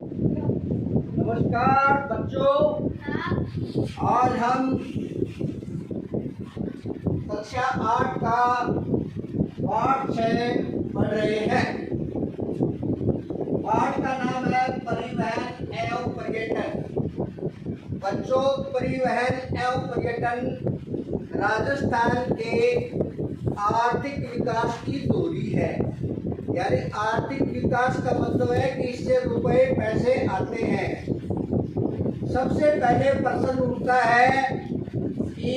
नमस्कार बच्चों, आज हम कक्षा 8 का पाठ 6 पढ़ रहे हैं। पाठ का नाम है परिवहन एवं पर्यटन। बच्चों, परिवहन एवं पर्यटन राजस्थान के आर्थिक विकास की धुरी है। यानी आर्थिक विकास का मतलब है कि इससे रुपए पैसे आते हैं। सबसे पहले प्रश्न उठता है कि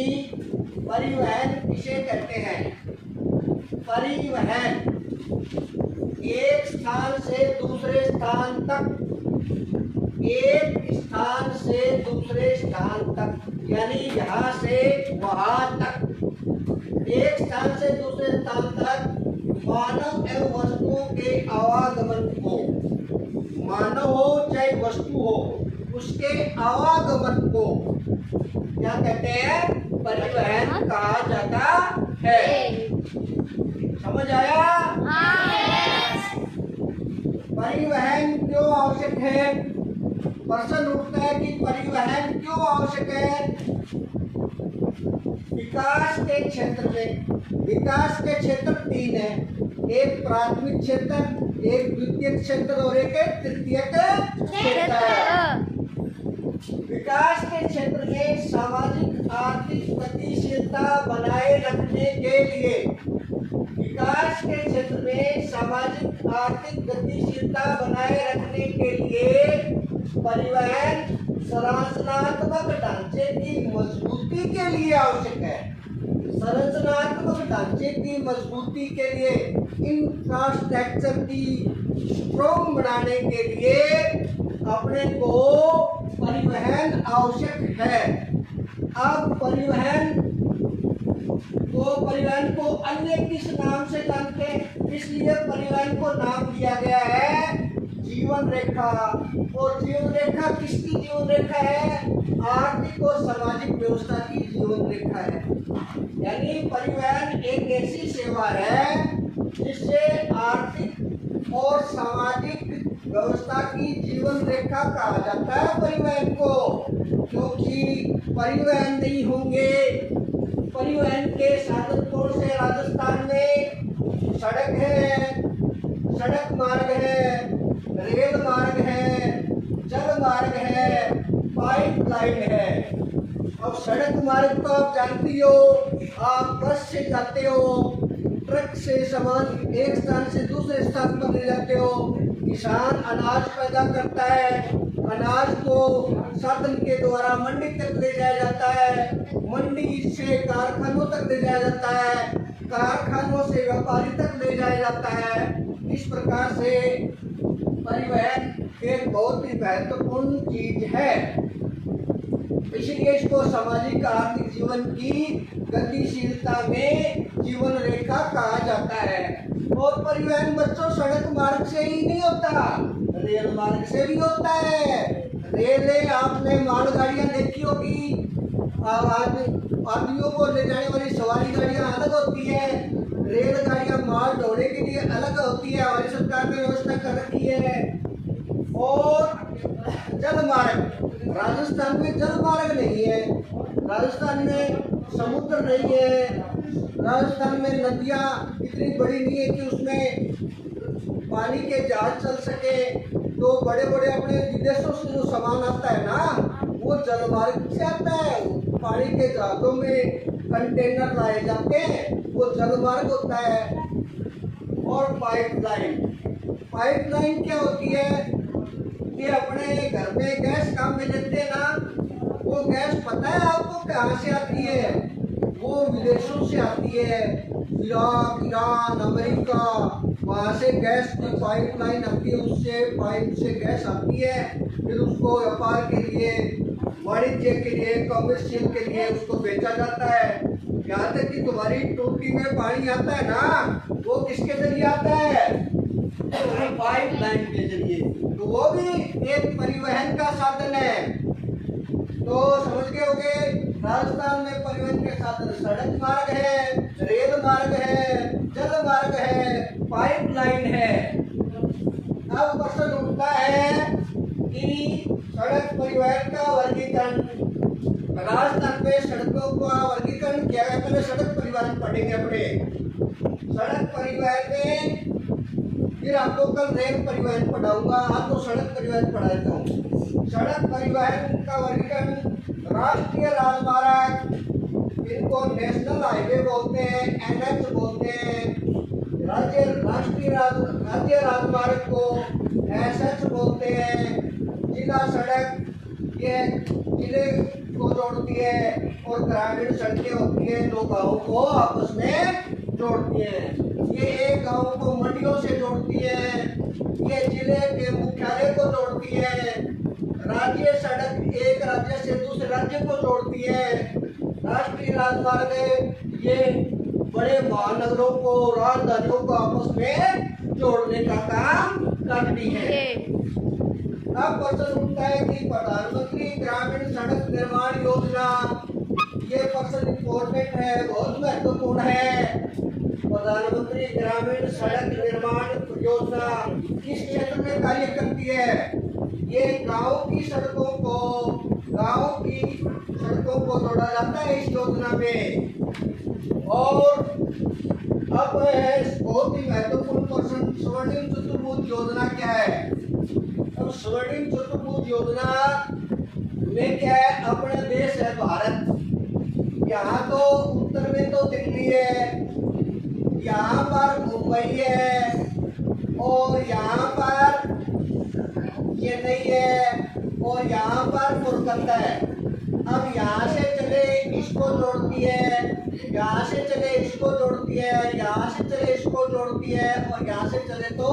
परिवहन किसे कहते हैं। परिवहन एक स्थान से दूसरे स्थान तक, एक स्थान से दूसरे स्थान तक, यानी यहाँ से वहाँ तक, एक स्थान से दूसरे स्थान तक मानव एवं वस्तुओं के आवागमन को, मानव हो चाहे वस्तु हो, उसके आवागमन को क्या कहते हैं? परिवहन कहा जाता है। समझ आया? परिवहन क्यों आवश्यक है? प्रश्न उठता है कि परिवहन क्यों आवश्यक है। विकास के क्षेत्र में, विकास के क्षेत्र 3 है। एक प्राथमिक क्षेत्र, एक द्वितीयक क्षेत्र और एक तृतीयक क्षेत्र। विकास के क्षेत्र में सामाजिक आर्थिक गतिशीलता बनाए रखने के लिए, विकास के क्षेत्र में सामाजिक आर्थिक गतिशीलता बनाए रखने के लिए परिवहन संरचनात्मक ढांचे की मजबूती के लिए आवश्यक है। संरचनात्मक ढांचे की मजबूती के लिए, इंफ्रास्ट्रक्चर की स्ट्रॉन्ग बनाने के लिए अपने को परिवहन आवश्यक है। अब परिवहन को अन्य किस नाम से जानते हैं? इसलिए परिवहन को नाम दिया गया है जीवन रेखा। और जीवन रेखा किसकी जीवन रेखा है? आर्थिक और सामाजिक व्यवस्था की जीवन रेखा है। यानी परिवहन एक ऐसी सेवा है जिससे आर्थिक और सामाजिक व्यवस्था की जीवन रेखा कहा जाता है परिवहन को। क्योंकि परिवहन नहीं होंगे, परिवहन के साधन कौन से? राजस्थान में सड़क है, सड़क मार्ग है, रेल मार्ग है, जल मार्ग है, पाइपलाइन है। अब सड़क मार्ग तो आप जानती हो, आप बस से जाते हो, ट्रक से सामान एक स्थान से दूसरे स्थान पर ले जाते हो। किसान अनाज पैदा करता है, अनाज को साधन के द्वारा मंडी तक ले जाया जाता है, मंडी से कारखानों तक ले जाया जाता है, कारखानों से व्यापारी तक ले जाया जाता है। इस प्रकार से परिवहन एक बहुत ही महत्वपूर्ण चीज है। इसलिए इसको सामाजिक आर्थिक जीवन की गतिशीलता में जीवन रेखा कहा जाता है। और परिवहन बच्चों सड़क मार्ग से ही नहीं होता, रेल मार्ग से भी होता है। रेल आपने मालगाड़ियां देखी होगी, आदमियों को ले जाने वाली सवारी गाड़ियां अलग होती है, रेलगाड़ियां माल ढोने के लिए अलग होती है। हमारी सरकार ने व्यवस्था कर रखी है। और जल मार्ग, राजस्थान में जल मार्ग नहीं है, राजस्थान में समुद्र नहीं है, राजस्थान में नदियां इतनी बड़ी नहीं है कि उसमें पानी के जहाज चल सके। तो बड़े बड़े अपने विदेशों से जो सामान आता है ना, वो जल मार्ग से आता है। पानी के जहाजों में कंटेनर लाए जाते हैं, वो जल मार्ग होता है। और पाइपलाइन, पाइपलाइन क्या होती है कि अपने घर में गैस काम में लेते हैं ना, वो गैस पता है आपको कहाँ से आती है? वो विदेशों से आती है, इराक, ईरान, अमेरिका, वहाँ से गैस की पाइपलाइन आती है, उससे पाइप से गैस आती है। फिर उसको व्यापार के लिए, वाणिज्य के लिए, कमर्शियल के लिए उसको बेचा जाता है। यहाँ तक कि तुम्हारी टोटी में पानी आता है ना, वो किसके जरिए आता है? पाइपलाइन के जरिए। तो वो भी एक परिवहन का साधन है। तो समझ गए होंगे, राजस्थान में परिवहन के साधन सड़क मार्ग है, रेल मार्ग है, जल मार्ग है, पाइपलाइन है। अब प्रश्न उठता है सड़क परिवहन का वर्गीकरण, राजस्थान में सड़कों का वर्गीकरण किया गया। पहले सड़क परिवहन पढ़ेंगे अपने। सड़क परिवहन में फिर आपको कल रेल परिवहन पढ़ाऊंगा, आज तो सड़क परिवहन पढ़ा देता हूँ। सड़क परिवहन का वर्गीकरण, राष्ट्रीय राजमार्ग, इनको नेशनल हाईवे बोलते हैं, एनएच बोलते हैं। राज्य राजमार्ग को एसएच बोलते हैं। जिला सड़क ये जिले को जोड़ती है, और ग्रामीण सड़कें होती है जो गाँव को आपस में जोड़ती है। ये एक गाँव को मंडियों से जोड़ती है, ये जिले के मुख्यालय को जोड़ती है। राज्य सड़क एक राज्य से दूसरे राज्य को जोड़ती है। राष्ट्रीय राजमार्ग ये बड़े महानगरों को, राजधानियों को आपस में जोड़ने का काम करती है। अब प्रश्न उठता है कि प्रधानमंत्री ग्रामीण सड़क निर्माण योजना, ये प्रश्न इम्पोर्टेंट है, बहुत महत्वपूर्ण है। प्रधानमंत्री ग्रामीण सड़क निर्माण योजना किस क्षेत्र में कार्य करती है? ये गांव की सड़कों को जोड़ा जाता है इस योजना में। और अब बहुत ही महत्वपूर्ण प्रश्न, स्वर्णिम चतुर्भुज योजना क्या है? अब स्वर्णिम चतुर्भुज योजना में क्या है? अपना देश है भारत, यहाँ तो उत्तर में तो दिल्ली है, यहाँ पर मुंबई है, और यहाँ पर चेन्नई है, और यहाँ पर कोलकाता है। अब यहाँ से चले इसको जोड़ती है, यहाँ से चले इसको जोड़ती है, यहाँ से चले इसको जोड़ती है, और यहाँ से चले तो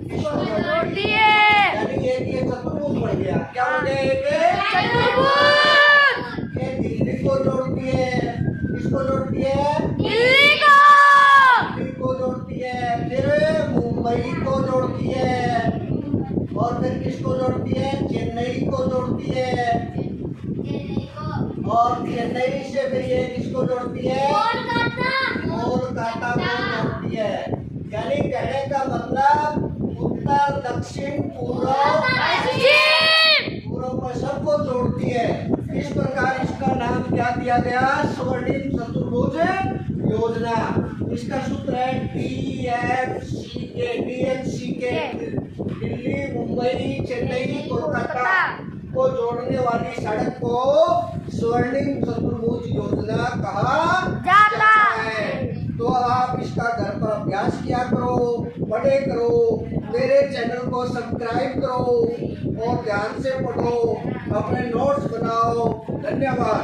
इसको जोड़ती है। यानी ये चतुर्भुज बन गया। क्या हो गया? एक चतुर्भुज। ये दिल्ली को जोड़ती है, इसको जोड़ती है, दिल्ली को जोड़ती है, फिर मुंबई को जोड़ती है, और फिर किसको जोड़ती है? चेन्नई को जोड़ती है, और चेन्नई से फिर ये किसको जोड़ती है? कोलकाता को जोड़ती है। यानी कहने का मतलब उत्तर, दक्षिण, पूर्व पश्चिम को जोड़ती है। इस प्रकार इसका नाम क्या दिया गया? स्वर्णिम चतुर्भुज योजना। इसका सूत्र है DFCK, दिल्ली, मुंबई, चेन्नई, कोलकाता को जोड़ने वाली सड़क को स्वर्णिम चतुर्भुज योजना कहा जाता है। तो आप इसका घर पर अभ्यास किया करो, पढ़े करो, मेरे चैनल को सब्सक्राइब करो, और ध्यान से पढ़ो, अपने नोट्स बनाओ। धन्यवाद।